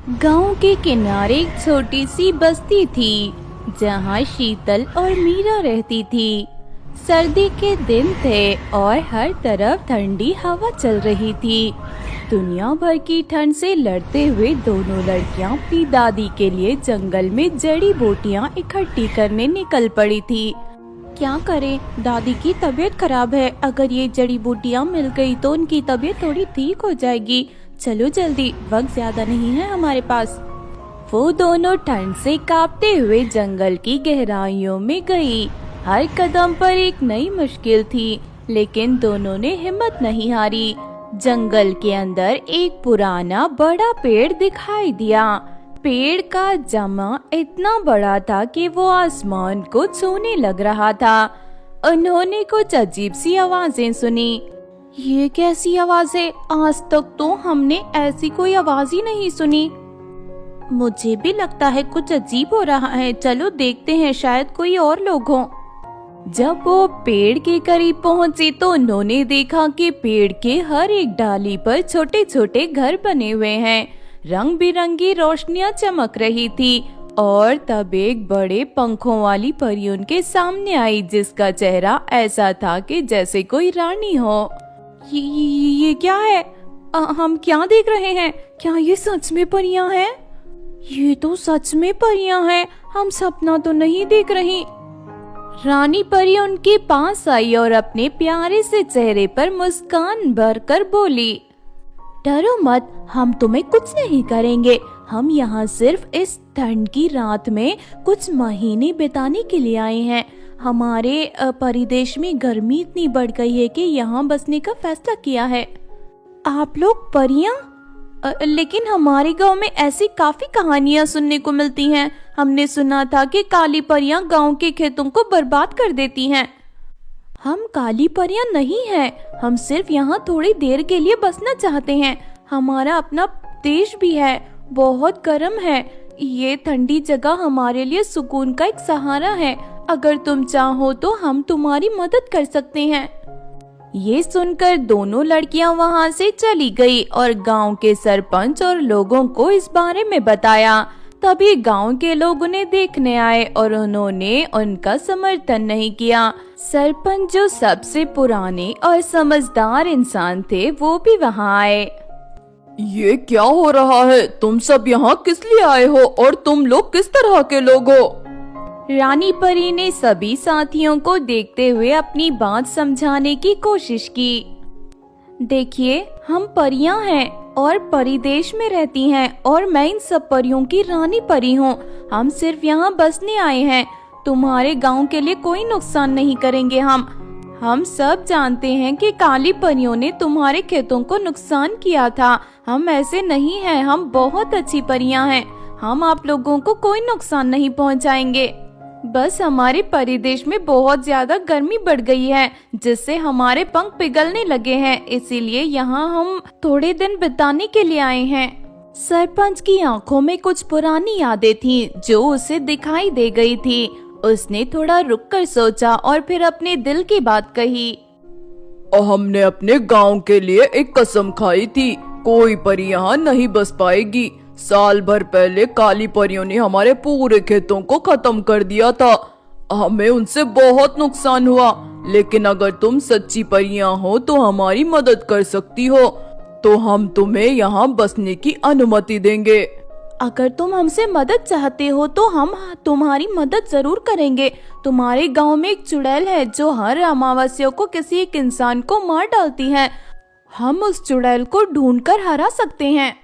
गांव के किनारे एक छोटी सी बस्ती थी जहां शीतल और मीरा रहती थी। सर्दी के दिन थे और हर तरफ ठंडी हवा चल रही थी। दुनिया भर की ठंड से लड़ते हुए दोनों लड़कियां अपनी दादी के लिए जंगल में जड़ी बूटियां इकट्ठी करने निकल पड़ी थी। क्या करें, दादी की तबीयत खराब है। अगर ये जड़ी बूटियां मिल गई तो उनकी तबीयत थोड़ी ठीक हो जाएगी। चलो जल्दी, वक्त ज्यादा नहीं है हमारे पास। वो दोनों ठंड से कांपते हुए जंगल की गहराइयों में गई। हर कदम पर एक नई मुश्किल थी, लेकिन दोनों ने हिम्मत नहीं हारी। जंगल के अंदर एक पुराना बड़ा पेड़ दिखाई दिया। पेड़ का जमा इतना बड़ा था कि वो आसमान को छूने लग रहा था। उन्होंने कुछ अजीब सी आवाजें सुनी। ये कैसी आवाजें? आज तक तो हमने ऐसी कोई आवाज ही नहीं सुनी। मुझे भी लगता है कुछ अजीब हो रहा है। चलो देखते हैं, शायद कोई और लोग हों। जब वो पेड़ के करीब पहुंचे तो उन्होंने देखा कि पेड़ के हर एक डाली पर छोटे छोटे घर बने हुए हैं। रंग बिरंगी रोशनियां चमक रही थी और तब एक बड़े पंखों वाली परी उनके सामने आई, जिसका चेहरा ऐसा था कि जैसे कोई रानी हो। ये क्या है? हम क्या देख रहे हैं? क्या ये सच में परियां हैं? ये तो सच में परियां हैं। हम सपना तो नहीं देख रही। रानी परी उनके पास आई और अपने प्यारे से चेहरे पर मुस्कान भरकर बोली, डरो मत, हम तुम्हें कुछ नहीं करेंगे। हम यहाँ सिर्फ इस ठंड की रात में कुछ महीने बिताने के लिए आए हैं। हमारे परिदेश में गर्मी इतनी बढ़ गई है कि यहाँ बसने का फैसला किया है। आप लोग परियां? लेकिन हमारे गांव में ऐसी काफी कहानियां सुनने को मिलती हैं। हमने सुना था कि काली परियां गांव के खेतों को बर्बाद कर देती हैं। हम काली परियां नहीं हैं। हम सिर्फ यहाँ थोड़ी देर के लिए बसना चाहते हैं। हमारा अपना देश भी है, बहुत गर्म है। ये ठंडी जगह हमारे लिए सुकून का एक सहारा है। अगर तुम चाहो तो हम तुम्हारी मदद कर सकते हैं। ये सुनकर दोनों लड़कियां वहां से चली गई और गांव के सरपंच और लोगों को इस बारे में बताया। तभी गांव के लोग उन्हें देखने आए और उन्होंने उनका समर्थन नहीं किया। सरपंच, जो सबसे पुराने और समझदार इंसान थे, वो भी वहां आए। ये क्या हो रहा है? तुम सब यहाँ किस लिए आए हो और तुम लोग किस तरह के लोग हो? रानी परी ने सभी साथियों को देखते हुए अपनी बात समझाने की कोशिश की। देखिए, हम परियां हैं और परिदेश में रहती हैं और मैं इन सब परियों की रानी परी हूँ। हम सिर्फ यहाँ बसने आए हैं। तुम्हारे गांव के लिए कोई नुकसान नहीं करेंगे। हम सब जानते हैं कि काली परियों ने तुम्हारे खेतों को नुकसान किया था। हम ऐसे नहीं हैं। हम बहुत अच्छी परियां हैं। हम आप लोगों को कोई नुकसान नहीं पहुंचाएंगे। बस हमारे परिदेश में बहुत ज्यादा गर्मी बढ़ गई है, जिससे हमारे पंख पिघलने लगे हैं। इसीलिए यहाँ हम थोड़े दिन बिताने के लिए आए हैं। सरपंच की आंखों में कुछ पुरानी यादें थीं, जो उसे दिखाई दे गई थी। उसने थोड़ा रुककर सोचा और फिर अपने दिल की बात कही। हमने अपने गांव के लिए एक कसम खाई थी, कोई परी यहाँ नहीं बस पाएगी। साल भर पहले काली परियों ने हमारे पूरे खेतों को खत्म कर दिया था। हमें उनसे बहुत नुकसान हुआ, लेकिन अगर तुम सच्ची परियां हो तो हमारी मदद कर सकती हो, तो हम तुम्हें यहाँ बसने की अनुमति देंगे। अगर तुम हमसे मदद चाहते हो तो हम तुम्हारी मदद जरूर करेंगे। तुम्हारे गांव में एक चुड़ैल है जो हर अमावस्या को किसी एक इंसान को मार डालती है। हम उस चुड़ैल को ढूंढकर हरा सकते हैं।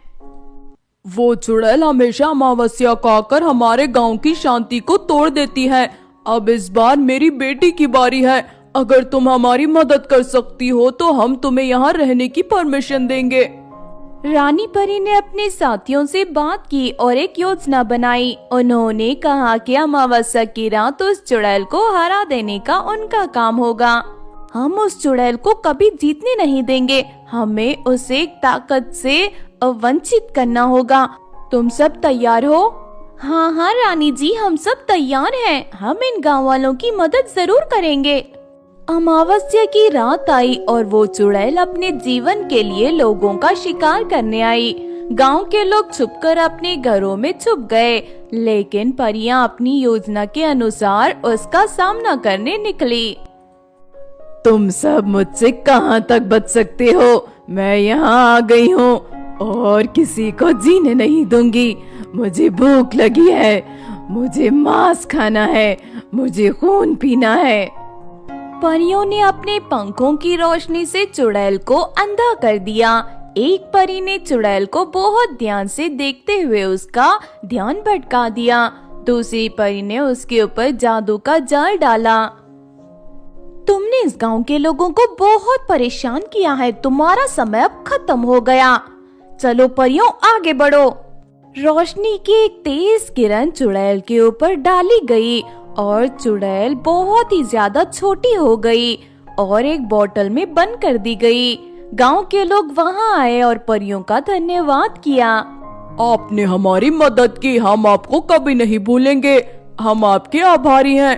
वो चुड़ैल हमेशा अमावस्या को आकर हमारे गांव की शांति को तोड़ देती है। अब इस बार मेरी बेटी की बारी है। अगर तुम हमारी मदद कर सकती हो तो हम तुम्हें यहाँ रहने की परमिशन देंगे। रानी परी ने अपने साथियों से बात की और एक योजना बनाई। उन्होंने कहा कि अमावस्या की रात उस चुड़ैल को हरा देने का उनका काम होगा। हम उस चुड़ैल को कभी जीतने नहीं देंगे। हमें उसे ताकत से वंचित करना होगा। तुम सब तैयार हो? हाँ हाँ रानी जी, हम सब तैयार हैं। हम इन गाँव वालों की मदद जरूर करेंगे। अमावस्या की रात आई और वो चुड़ैल अपने जीवन के लिए लोगों का शिकार करने आई। गांव के लोग छुपकर अपने घरों में छुप गए, लेकिन परियां अपनी योजना के अनुसार उसका सामना करने निकली। तुम सब मुझसे कहाँ तक बच सकते हो? मैं यहाँ आ गई हूँ और किसी को जीने नहीं दूंगी। मुझे भूख लगी है, मुझे मांस खाना है, मुझे खून पीना है। परियों ने अपने पंखों की रोशनी से चुड़ैल को अंधा कर दिया। एक परी ने चुड़ैल को बहुत ध्यान से देखते हुए उसका ध्यान भटका दिया। दूसरी परी ने उसके ऊपर जादू का जाल डाला। तुमने इस गांव के लोगों को बहुत परेशान किया है, तुम्हारा समय अब खत्म हो गया। चलो परियों आगे बढ़ो। रोशनी की एक तेज किरण चुड़ैल के ऊपर डाली गई और चुड़ैल बहुत ही ज्यादा छोटी हो गई और एक बोतल में बंद कर दी गई। गांव के लोग वहां आए और परियों का धन्यवाद किया। आपने हमारी मदद की, हम आपको कभी नहीं भूलेंगे। हम आपके आभारी हैं।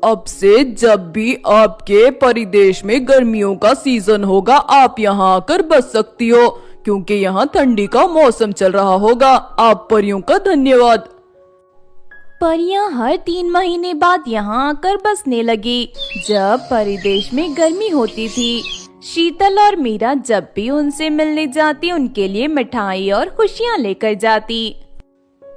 अब से जब भी आपके परिदेश में गर्मियों का सीजन होगा, आप यहाँ आकर बस सकती हो, क्योंकि यहाँ ठंडी का मौसम चल रहा होगा। आप परियों का धन्यवाद। परियां हर 3 महीने बाद यहाँ आकर बसने लगी। जब परिदेश में गर्मी होती थी, शीतल और मीरा जब भी उनसे मिलने जाती, उनके लिए मिठाई और खुशियाँ लेकर जाती।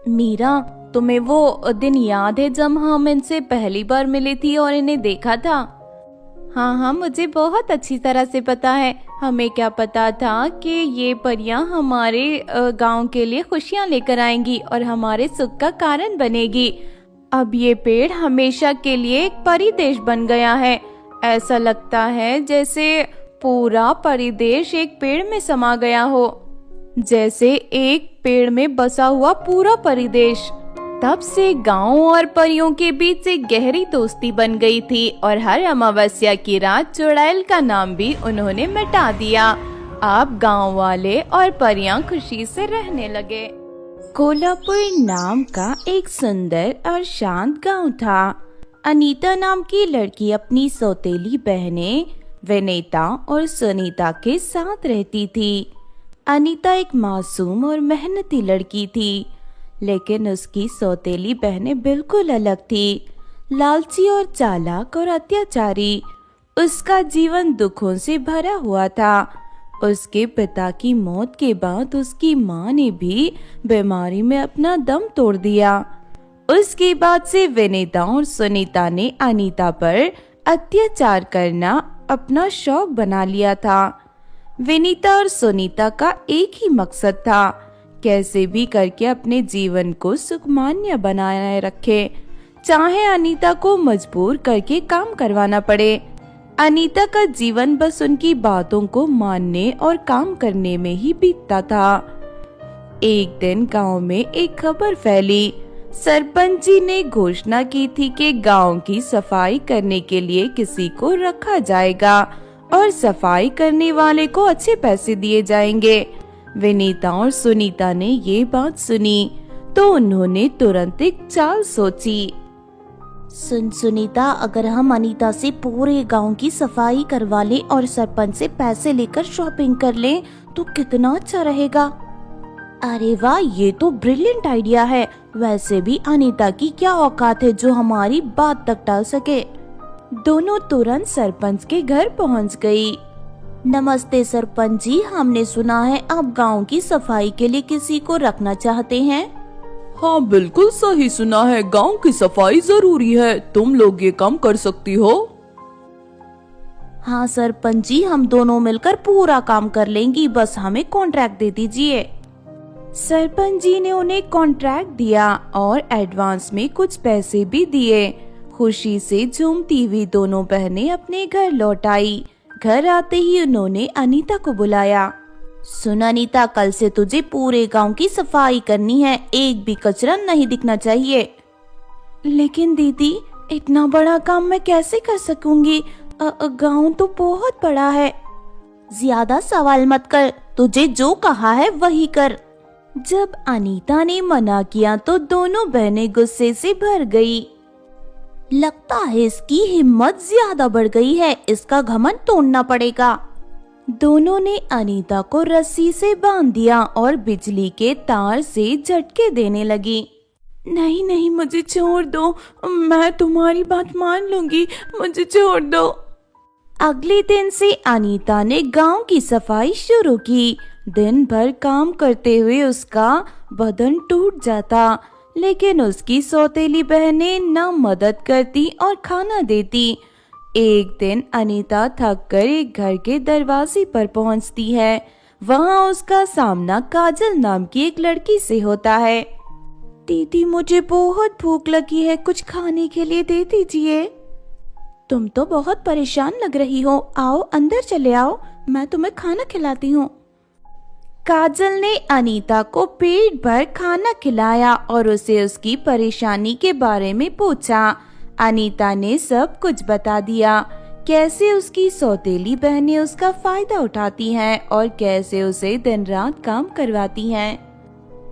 मीरा, तुम्हें वो दिन याद है जब हम इनसे पहली बार मिली थी और इन्हें देखा था? हाँ, मुझे बहुत अच्छी तरह से पता है। हमें क्या पता था कि ये परियां हमारे गांव के लिए खुशियां लेकर आएंगी और हमारे सुख का कारण बनेगी। अब ये पेड़ हमेशा के लिए एक परिदेश बन गया है। ऐसा लगता है जैसे पूरा परिदेश एक पेड़ में समा गया हो, जैसे एक पेड़ में बसा हुआ पूरा परिदेश। तब से गांव और परियों के बीच एक गहरी दोस्ती बन गई थी और हर अमावस्या की रात चुड़ैल का नाम भी उन्होंने मिटा दिया। अब गांव वाले और परियां खुशी से रहने लगे। कोल्हापुर नाम का एक सुंदर और शांत गांव था। अनीता नाम की लड़की अपनी सौतेली बहनें विनीता और सुनीता के साथ रहती थी। अनीता एक मासूम और मेहनती लड़की थी, लेकिन उसकी सौतेली बहनें बिल्कुल अलग थी, लालची और चालाक और अत्याचारी। उसका जीवन दुखों से भरा हुआ था। उसके पिता की मौत के बाद उसकी माँ ने भी बीमारी में अपना दम तोड़ दिया। उसके बाद से विनीता और सुनीता ने अनीता पर अत्याचार करना अपना शौक बना लिया था। विनीता और सुनीता का एक ही मकसद था, कैसे भी करके अपने जीवन को सुखमान्य बनाए रखे, चाहे अनीता को मजबूर करके काम करवाना पड़े। अनीता का जीवन बस उनकी बातों को मानने और काम करने में ही बीतता था। एक दिन गांव में एक खबर फैली। सरपंच जी ने घोषणा की थी कि गांव की सफाई करने के लिए किसी को रखा जाएगा और सफाई करने वाले को अच्छे पैसे दिए जाएंगे। विनीता और सुनीता ने ये बात सुनी तो उन्होंने तुरंत एक चाल सोची। सुन सुनीता, अगर हम अनीता से पूरे गांव की सफाई करवा लें और सरपंच से पैसे लेकर शॉपिंग कर लें तो कितना अच्छा रहेगा। अरे वाह, ये तो ब्रिलियंट आइडिया है। वैसे भी अनीता की क्या औकात है जो हमारी बात तक टाल सके। दोनों तुरंत सरपंच के घर पहुंच गई। नमस्ते सरपंच जी, हमने सुना है आप गांव की सफाई के लिए किसी को रखना चाहते हैं। हाँ, बिल्कुल सही सुना है। गांव की सफाई जरूरी है। तुम लोग ये काम कर सकती हो? हाँ सरपंच जी, हम दोनों मिलकर पूरा काम कर लेंगी, बस हमें कॉन्ट्रैक्ट दे दीजिए। सरपंच जी ने उन्हें कॉन्ट्रैक्ट दिया और एडवांस में कुछ पैसे भी दिए। खुशी से झूमती हुई दोनों बहनें अपने घर लौट आई। घर आते ही उन्होंने अनीता को बुलाया। सुन अनीता, कल से तुझे पूरे गांव की सफाई करनी है, एक भी कचरा नहीं दिखना चाहिए। लेकिन दीदी, इतना बड़ा काम मैं कैसे कर सकूंगी? गांव तो बहुत बड़ा है। ज्यादा सवाल मत कर, तुझे जो कहा है वही कर। जब अनीता ने मना किया तो दोनों बहनें गुस्से से भर गई। लगता है इसकी हिम्मत ज्यादा बढ़ गई है, इसका घमंड तोड़ना पड़ेगा। दोनों ने अनीता को रस्सी से बांध दिया और बिजली के तार से झटके देने लगी। नहीं नहीं, मुझे छोड़ दो, मैं तुम्हारी बात मान लूंगी, मुझे छोड़ दो। अगले दिन से अनीता ने गांव की सफाई शुरू की। दिन भर काम करते हुए उसका बदन टूट जाता, लेकिन उसकी सौतेली बहनें न मदद करती और खाना देती। एक दिन अनीता थक कर एक घर के दरवाजे पर पहुंचती है। वहां उसका सामना काजल नाम की एक लड़की से होता है। दीदी, मुझे बहुत भूख लगी है, कुछ खाने के लिए दे दीजिए। तुम तो बहुत परेशान लग रही हो, आओ अंदर चले आओ, मैं तुम्हें खाना खिलाती हूँ। काजल ने अनीता को पेट भर खाना खिलाया और उसे उसकी परेशानी के बारे में पूछा। अनीता ने सब कुछ बता दिया, कैसे उसकी सौतेली बहनें उसका फायदा उठाती हैं और कैसे उसे दिन रात काम करवाती हैं।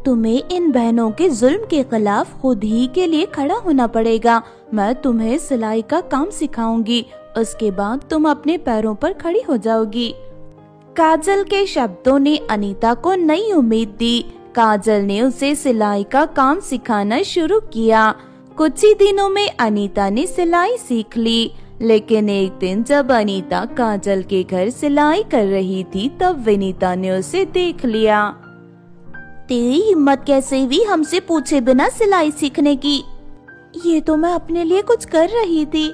तुम्हें इन बहनों के जुल्म के खिलाफ खुद ही के लिए खड़ा होना पड़ेगा। मैं तुम्हें सिलाई का काम सिखाऊंगी, उसके बाद तुम अपने पैरों पर खड़ी हो जाओगी। काजल के शब्दों ने अनीता को नई उम्मीद दी। काजल ने उसे सिलाई का काम सिखाना शुरू किया। कुछ ही दिनों में अनीता ने सिलाई सीख ली, लेकिन एक दिन जब अनीता काजल के घर सिलाई कर रही थी, तब विनीता ने उसे देख लिया। तेरी हिम्मत कैसे हुई हमसे पूछे बिना सिलाई सीखने की? ये तो मैं अपने लिए कुछ कर रही थी।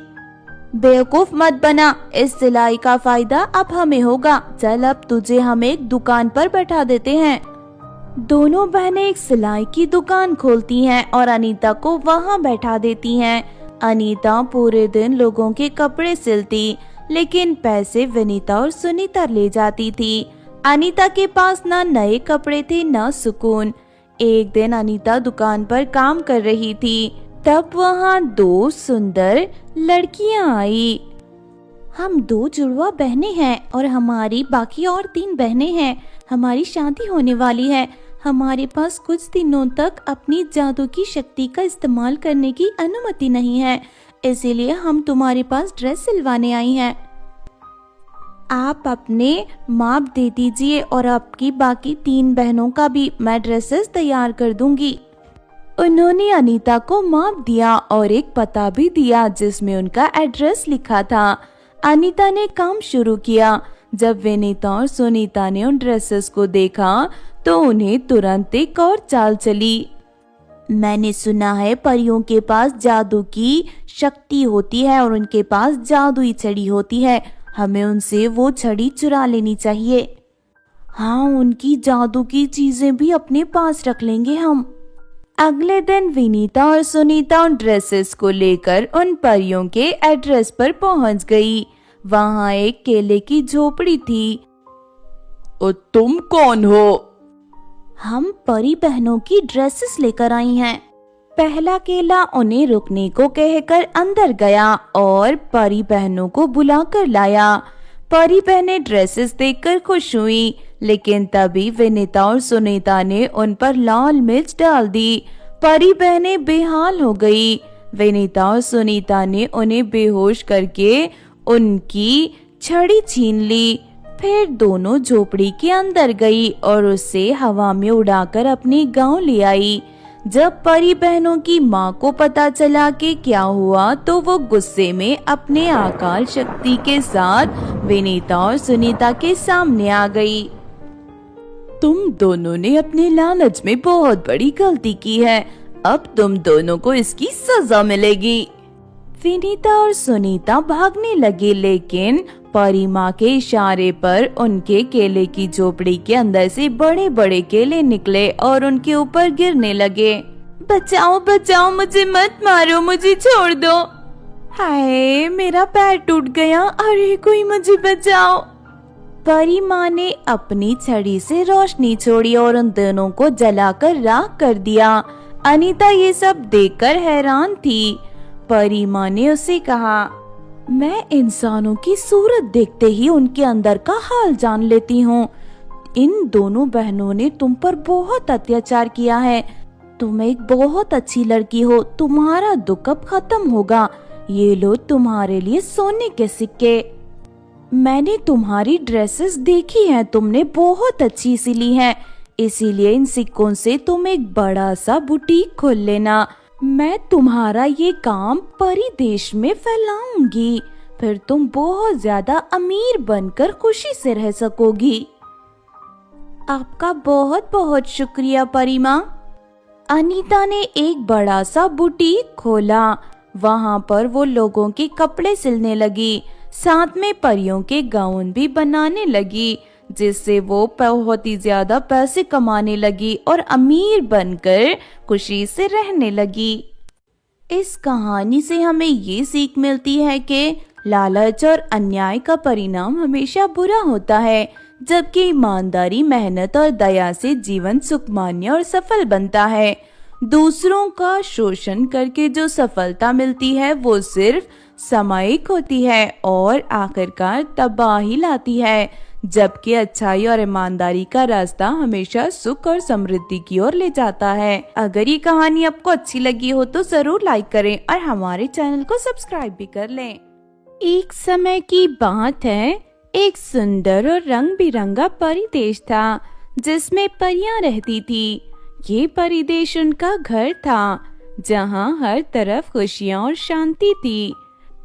बेवकूफ मत बना, इस सिलाई का फायदा अब हमें होगा। चल, अब तुझे हम एक दुकान पर बैठा देते हैं। दोनों बहनें एक सिलाई की दुकान खोलती हैं और अनीता को वहां बैठा देती हैं। अनीता पूरे दिन लोगों के कपड़े सिलती, लेकिन पैसे विनीता और सुनीता ले जाती थी। अनीता के पास ना नए कपड़े थे ना सुकून। एक दिन अनीता दुकान पर काम कर रही थी, तब वहाँ दो सुंदर लड़कियां आई। हम दो जुड़वा बहनें हैं और हमारी बाकी और 3 बहनें हैं। हमारी शादी होने वाली है। हमारे पास कुछ दिनों तक अपनी जादू की शक्ति का इस्तेमाल करने की अनुमति नहीं है, इसीलिए हम तुम्हारे पास ड्रेस सिलवाने आई हैं। आप अपने माप दे दीजिए और आपकी बाकी 3 बहनों का भी, मैं ड्रेसेस तैयार कर दूंगी। उन्होंने अनीता को माप दिया और एक पता भी दिया जिसमें उनका एड्रेस लिखा था। अनीता ने काम शुरू किया। जब विनीता और सुनीता ने उन ड्रेसेस को देखा तो उन्हें तुरंत एक और चाल चली। मैंने सुना है परियों के पास जादू की शक्ति होती है और उनके पास जादुई छड़ी होती है। हमें उनसे वो छड़ी चुरा लेनी चाहिए। हाँ, उनकी जादू की चीजें भी अपने पास रख लेंगे हम। अगले दिन विनीता और सुनीता उन ड्रेसेस को लेकर उन परियों के एड्रेस पर पहुंच गई। वहां एक केले की झोपड़ी थी। तुम कौन हो? हम परी बहनों की ड्रेसेस लेकर आई हैं। पहला केला उन्हें रुकने को कहकर अंदर गया और परी बहनों को बुलाकर लाया। परी बहनें ड्रेसेस देखकर खुश हुई, लेकिन तभी विनीता और सुनीता ने उन पर लाल मिर्च डाल दी। परी बहनें बेहाल हो गई। विनीता और सुनीता ने उन्हें बेहोश करके उनकी छड़ी छीन ली। फिर दोनों झोपड़ी के अंदर गई और उसे हवा में उड़ाकर अपने गांव ले आई। जब परी बहनों की माँ को पता चला कि क्या हुआ, तो वो गुस्से में अपने अकाल शक्ति के साथ विनीता और सुनीता के सामने आ गई। तुम दोनों ने अपने लालच में बहुत बड़ी गलती की है। अब तुम दोनों को इसकी सजा मिलेगी। विनीता और सुनीता भागने लगे, लेकिन परी माँ के इशारे पर उनके केले की झोपड़ी के अंदर से बड़े बड़े केले निकले और उनके ऊपर गिरने लगे। बचाओ बचाओ, मुझे मत मारो, मुझे छोड़ दो। हाय, मेरा पैर टूट गया, अरे कोई मुझे बचाओ। परी माँ ने अपनी छड़ी से रोशनी छोड़ी और उन दोनों को जलाकर राख कर दिया। अनीता ये सब देखकर हैरान थी। परी माँ ने उसे कहा, मैं इंसानों की सूरत देखते ही उनके अंदर का हाल जान लेती हूँ। इन दोनों बहनों ने तुम पर बहुत अत्याचार किया है। तुम एक बहुत अच्छी लड़की हो, तुम्हारा दुख अब खत्म होगा। ये लो तुम्हारे लिए सोने के सिक्के। मैंने तुम्हारी ड्रेसेस देखी हैं, तुमने बहुत अच्छी सिली हैं, इसीलिए इन सिक्कों से तुम एक बड़ा सा बुटीक खोल लेना। मैं तुम्हारा ये काम परी देश में फैलाऊंगी, फिर तुम बहुत ज्यादा अमीर बनकर खुशी से रह सकोगी। आपका बहुत बहुत शुक्रिया परी माँ। अनीता ने एक बड़ा सा बुटीक खोला। वहाँ पर वो लोगों के कपड़े सिलने लगी, साथ में परियों के गाउन भी बनाने लगी, जिससे वो बहुत ही ज्यादा पैसे कमाने लगी और अमीर बनकर खुशी से रहने लगी। इस कहानी से हमें ये सीख मिलती है कि लालच और अन्याय का परिणाम हमेशा बुरा होता है, जबकि ईमानदारी, मेहनत और दया से जीवन सुखमान्य और सफल बनता है। दूसरों का शोषण करके जो सफलता मिलती है वो सिर्फ सामयिक होती है और आखिरकार तबाही लाती है, जबकि अच्छाई और ईमानदारी का रास्ता हमेशा सुख और समृद्धि की ओर ले जाता है। अगर ये कहानी आपको अच्छी लगी हो तो जरूर लाइक करें और हमारे चैनल को सब्सक्राइब भी कर लें। एक समय की बात है, एक सुंदर और रंग बिरंगा परिदेश था जिसमें परियां रहती थी। ये परिदेश उनका घर था जहाँ हर तरफ खुशियाँ और शांति थी।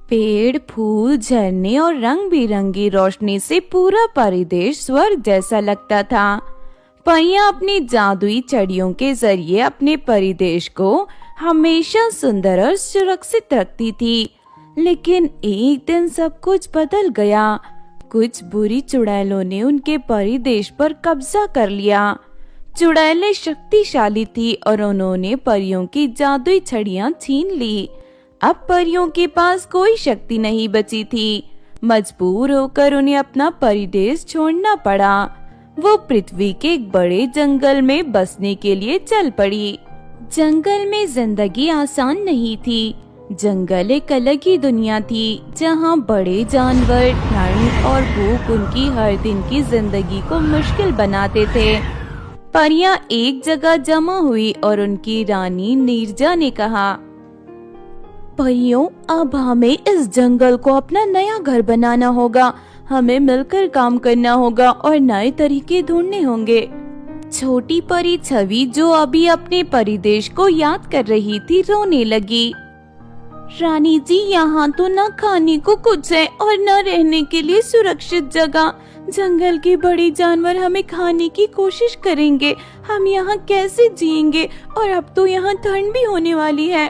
पेड़, फूल, झरने और रंग बिरंगी रोशनी से पूरा परिदेश स्वर्ग जैसा लगता था। परियां अपनी जादुई छड़ियों के जरिए अपने परिदेश को हमेशा सुंदर और सुरक्षित रखती थी। लेकिन एक दिन सब कुछ बदल गया। कुछ बुरी चुड़ैलों ने उनके परिदेश पर कब्जा कर लिया। चुड़ैलें शक्तिशाली थी और उन्होंने परियों की जादुई छड़ियां छीन ली। अब परियों के पास कोई शक्ति नहीं बची थी। मजबूर होकर उन्हें अपना परिदेश छोड़ना पड़ा। वो पृथ्वी के एक बड़े जंगल में बसने के लिए चल पड़ी। जंगल में जिंदगी आसान नहीं थी। जंगल एक अलग ही दुनिया थी जहाँ बड़े जानवर, ठंड और भूख उनकी हर दिन की जिंदगी को मुश्किल बनाते थे। परियां एक जगह जमा हुई और उनकी रानी नीरजा ने कहा, परियों, अब हमें इस जंगल को अपना नया घर बनाना होगा। हमें मिलकर काम करना होगा और नए तरीके ढूंढने होंगे। छोटी परी छवि, जो अभी अपने परिदेश को याद कर रही थी, रोने लगी। रानी जी, यहाँ तो न खाने को कुछ है और न रहने के लिए सुरक्षित जगह। जंगल के बड़े जानवर हमें खाने की कोशिश करेंगे। हम यहाँ कैसे जिएंगे? और अब तो यहाँ ठंड भी होने वाली है।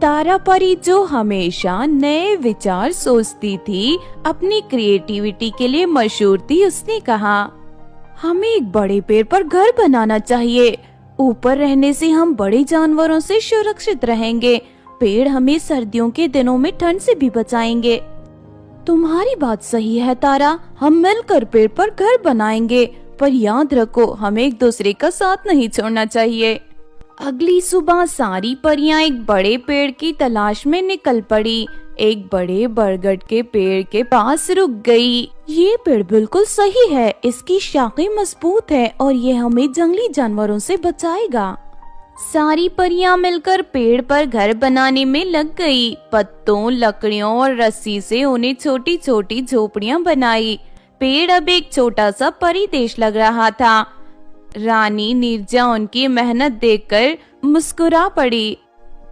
तारा परी, जो हमेशा नए विचार सोचती थी, अपनी क्रिएटिविटी के लिए मशहूर थी, उसने कहा, हमें एक बड़े पेड़ पर घर बनाना चाहिए। ऊपर रहने से हम बड़े जानवरों से सुरक्षित रहेंगे। पेड़ हमें सर्दियों के दिनों में ठंड से भी बचाएंगे। तुम्हारी बात सही है तारा, हम मिलकर पेड़ पर घर बनाएंगे, पर याद रखो हमें एक दूसरे का साथ नहीं छोड़ना चाहिए। अगली सुबह सारी परियां एक बड़े पेड़ की तलाश में निकल पड़ी। एक बड़े बरगद के पेड़ के पास रुक गई। ये पेड़ बिल्कुल सही है, इसकी शाखें मजबूत है और ये हमें जंगली जानवरों से बचाएगा। सारी परियां मिलकर पेड़ पर घर बनाने में लग गई। पत्तों, लकड़ियों और रस्सी से उन्हें छोटी छोटी झोपड़ियां बनाई। पेड़ अब एक छोटा सा परिदेश लग रहा था। रानी नीरजा उनकी मेहनत देखकर मुस्कुरा पड़ी।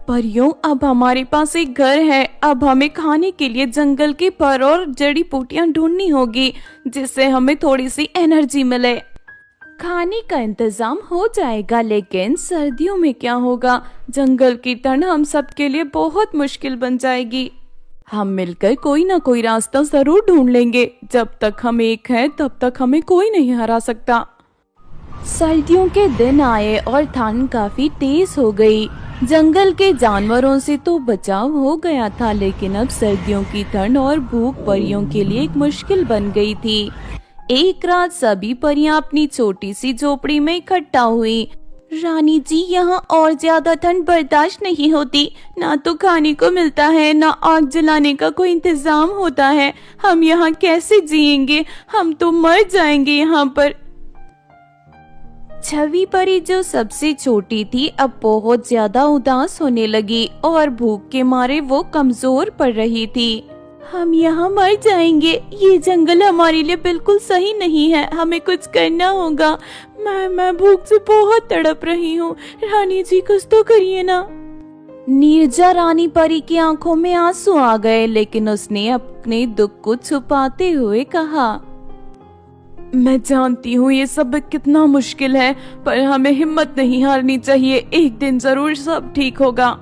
परियों, अब हमारे पास एक घर है। अब हमें खाने के लिए जंगल के फल और जड़ी बूटियां ढूंढनी होगी, जिससे हमें थोड़ी सी एनर्जी मिले। खाने का इंतजाम हो जाएगा, लेकिन सर्दियों में क्या होगा? जंगल की ठंड हम सब के लिए बहुत मुश्किल बन जाएगी। हम मिलकर कोई ना कोई रास्ता जरूर ढूंढ लेंगे। जब तक हम एक हैं, तब तक हमें कोई नहीं हरा सकता। सर्दियों के दिन आए और ठंड काफी तेज हो गई। जंगल के जानवरों से तो बचाव हो गया था, लेकिन अब सर्दियों की ठंड और भूख परियों के लिए एक मुश्किल बन गई थी। एक रात सभी परियां अपनी छोटी सी झोपड़ी में इकट्ठा हुई। रानी जी, यहाँ और ज्यादा ठंड बर्दाश्त नहीं होती। ना तो खाने को मिलता है, ना आग जलाने का कोई इंतजाम होता है। हम यहाँ कैसे जिएंगे? हम तो मर जाएंगे यहाँ पर। छवि परी, जो सबसे छोटी थी, अब बहुत ज्यादा उदास होने लगी और भूख के मारे वो कमजोर पड़ रही थी। हम यहाँ मर जाएंगे। ये जंगल हमारे लिए बिल्कुल सही नहीं है, हमें कुछ करना होगा। मैं भूख से बहुत तड़प रही हूँ। रानी जी कुछ तो करिए ना। नीरजा रानी परी की आंखों में आंसू आ गए, लेकिन उसने अपने दुख को छुपाते हुए कहा, मैं जानती हूँ ये सब कितना मुश्किल है, पर हमें हिम्मत नहीं हारनी चाहिए। एक दिन जरूर सब ठीक होगा।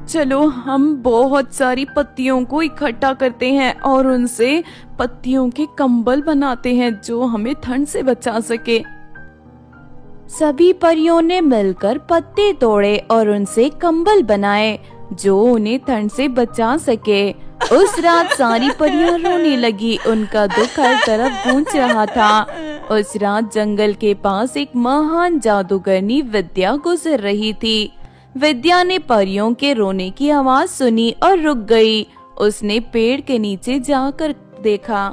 चलो हम बहुत सारी पत्तियों को इकट्ठा करते हैं और उनसे पत्तियों के कंबल बनाते हैं जो हमें ठंड से बचा सके। सभी परियों ने मिलकर पत्ते तोड़े और उनसे कंबल बनाए जो उन्हें ठंड से बचा सके। उस रात सारी परियां रोने लगी, उनका दुख हर तरफ गूंज रहा था। उस रात जंगल के पास एक महान जादूगरनी विद्या गुजर रही थी। विद्या ने परियों के रोने की आवाज सुनी और रुक गई। उसने पेड़ के नीचे जाकर देखा।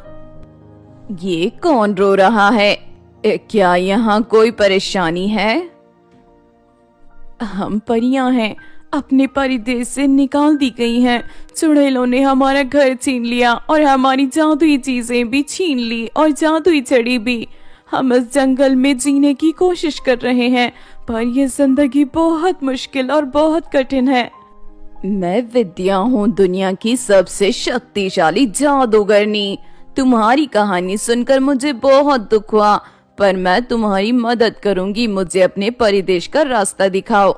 ये कौन रो रहा है? क्या यहाँ कोई परेशानी है? हम परियां हैं, अपने परिदेश से निकाल दी गई हैं। चुड़ैलों ने हमारा घर छीन लिया और हमारी जादुई चीजें भी छीन ली और जादुई छड़ी भी। हम इस जंगल में जीने की कोशिश कर रहे हैं, पर यह जिंदगी बहुत मुश्किल और बहुत कठिन है। मैं विद्या हूँ, दुनिया की सबसे शक्तिशाली जादूगरनी। तुम्हारी कहानी सुनकर मुझे बहुत दुख हुआ, पर मैं तुम्हारी मदद करूंगी। मुझे अपने परिदेश का रास्ता दिखाओ।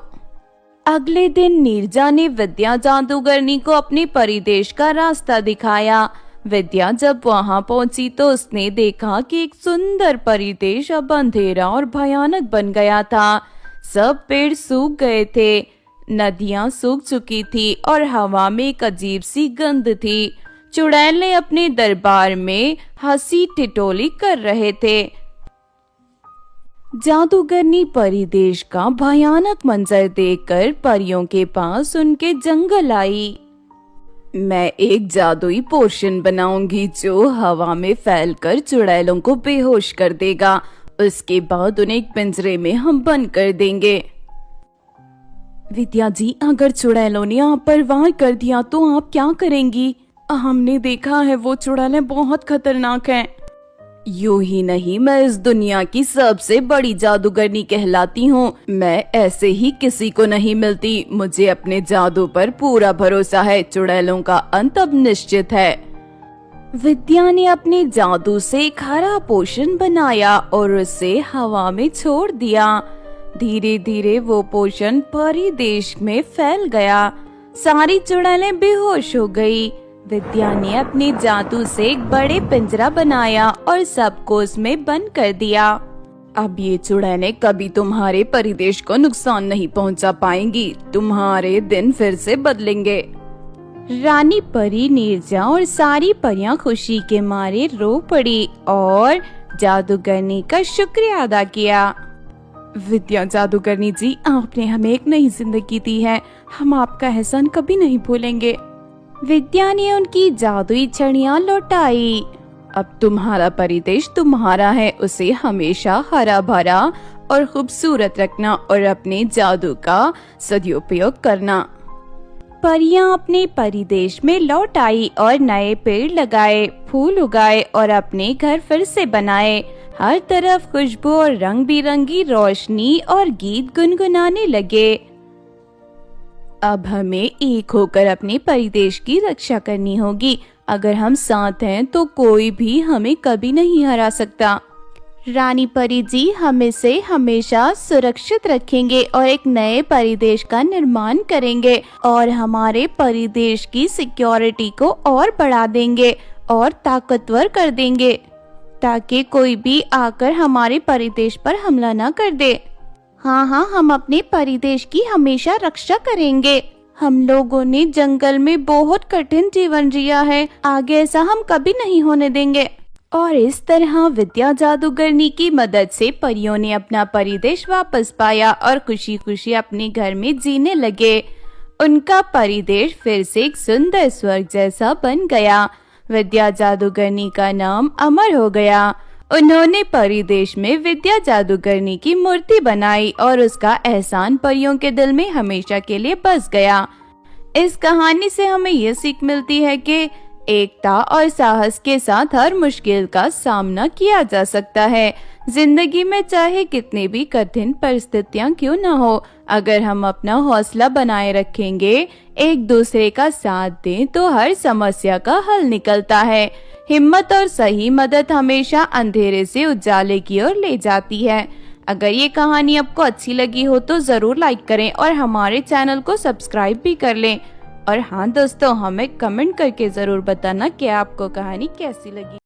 अगले दिन नीरजा ने विद्या जादूगरनी को अपने परिदेश का रास्ता दिखाया। विद्या जब वहां पहुंची तो उसने देखा कि एक सुंदर परिदेश अब अंधेरा और भयानक बन गया था। सब पेड़ सूख गए थे, नदियां सूख चुकी थी और हवा में एक अजीब सी गंध थी। चुड़ैलें अपने दरबार में हंसी टिटोली कर रहे थे। जादूगरनी परिदेश का भयानक मंजर देखकर परियों के पास उनके जंगल आई। मैं एक जादुई पोशन बनाऊंगी जो हवा में फैलकर चुड़ैलों को बेहोश कर देगा। उसके बाद उन्हें एक पिंजरे में हम बंद कर देंगे। विद्या जी, अगर चुड़ैलों ने आप पर वार कर दिया तो आप क्या करेंगी? हमने देखा है वो चुड़ैलें बहुत खतरनाक हैं। यूं ही नहीं, मैं इस दुनिया की सबसे बड़ी जादूगरनी कहलाती हूँ। मैं ऐसे ही किसी को नहीं मिलती। मुझे अपने जादू पर पूरा भरोसा है। चुड़ैलों का अंत अब निश्चित है। विद्या ने अपने जादू से एक हरा पोशन बनाया और उसे हवा में छोड़ दिया। धीरे धीरे वो पोशन परिदेश में फैल गया। सारी चुड़ैलें बेहोश हो गई। विद्या ने अपने जादू से एक बड़े पिंजरा बनाया और सबको उसमें बंद कर दिया। अब ये चुड़ैलें कभी तुम्हारे परिदेश को नुकसान नहीं पहुंचा पाएंगी। तुम्हारे दिन फिर से बदलेंगे। रानी परी, नीरजा और सारी परियां खुशी के मारे रो पड़ी और जादूगरनी का शुक्रिया अदा किया। विद्या जादूगरनी जी, आपने हमें एक नई जिंदगी दी है। हम आपका एहसान कभी नहीं भूलेंगे। विद्या ने उनकी जादुई छड़ियां लौटाई। अब तुम्हारा परिदेश तुम्हारा है। उसे हमेशा हरा भरा और खूबसूरत रखना और अपने जादू का सदुपयोग करना। परियां अपने परिदेश में लौट आई और नए पेड़ लगाए, फूल उगाए और अपने घर फिर से बनाए। हर तरफ खुशबू और रंग बिरंगी रोशनी और गीत गुनगुनाने लगे। अब हमें एक होकर अपने परिदेश की रक्षा करनी होगी। अगर हम साथ हैं तो कोई भी हमें कभी नहीं हरा सकता। रानी परी जी हम इसे हमेशा सुरक्षित रखेंगे और एक नए परिदेश का निर्माण करेंगे और हमारे परिदेश की सिक्योरिटी को और बढ़ा देंगे और ताकतवर कर देंगे ताकि कोई भी आकर हमारे परिदेश पर हमला न कर दे। हाँ, हम अपने परिदेश की हमेशा रक्षा करेंगे। हम लोगों ने जंगल में बहुत कठिन जीवन जिया है, आगे ऐसा हम कभी नहीं होने देंगे। और इस तरह विद्या जादूगरनी की मदद से परियों ने अपना परिदेश वापस पाया और खुशी खुशी अपने घर में जीने लगे। उनका परिदेश फिर से एक सुंदर स्वर्ग जैसा बन गया। विद्या जादूगरनी का नाम अमर हो गया। उन्होंने परिदेश में विद्या जादूगरनी की मूर्ति बनाई और उसका एहसान परियों के दिल में हमेशा के लिए बस गया। इस कहानी से हमें यह सीख मिलती है कि एकता और साहस के साथ हर मुश्किल का सामना किया जा सकता है। जिंदगी में चाहे कितनी भी कठिन परिस्थितियां क्यों न हो, अगर हम अपना हौसला बनाए रखेंगे, एक दूसरे का साथ दें तो हर समस्या का हल निकलता है। हिम्मत और सही मदद हमेशा अंधेरे से उजाले की ओर ले जाती है। अगर ये कहानी आपको अच्छी लगी हो तो जरूर लाइक करें और हमारे चैनल को सब्सक्राइब भी कर लें। और हाँ दोस्तों, हमें कमेंट करके जरूर बताना कि आपको कहानी कैसी लगी।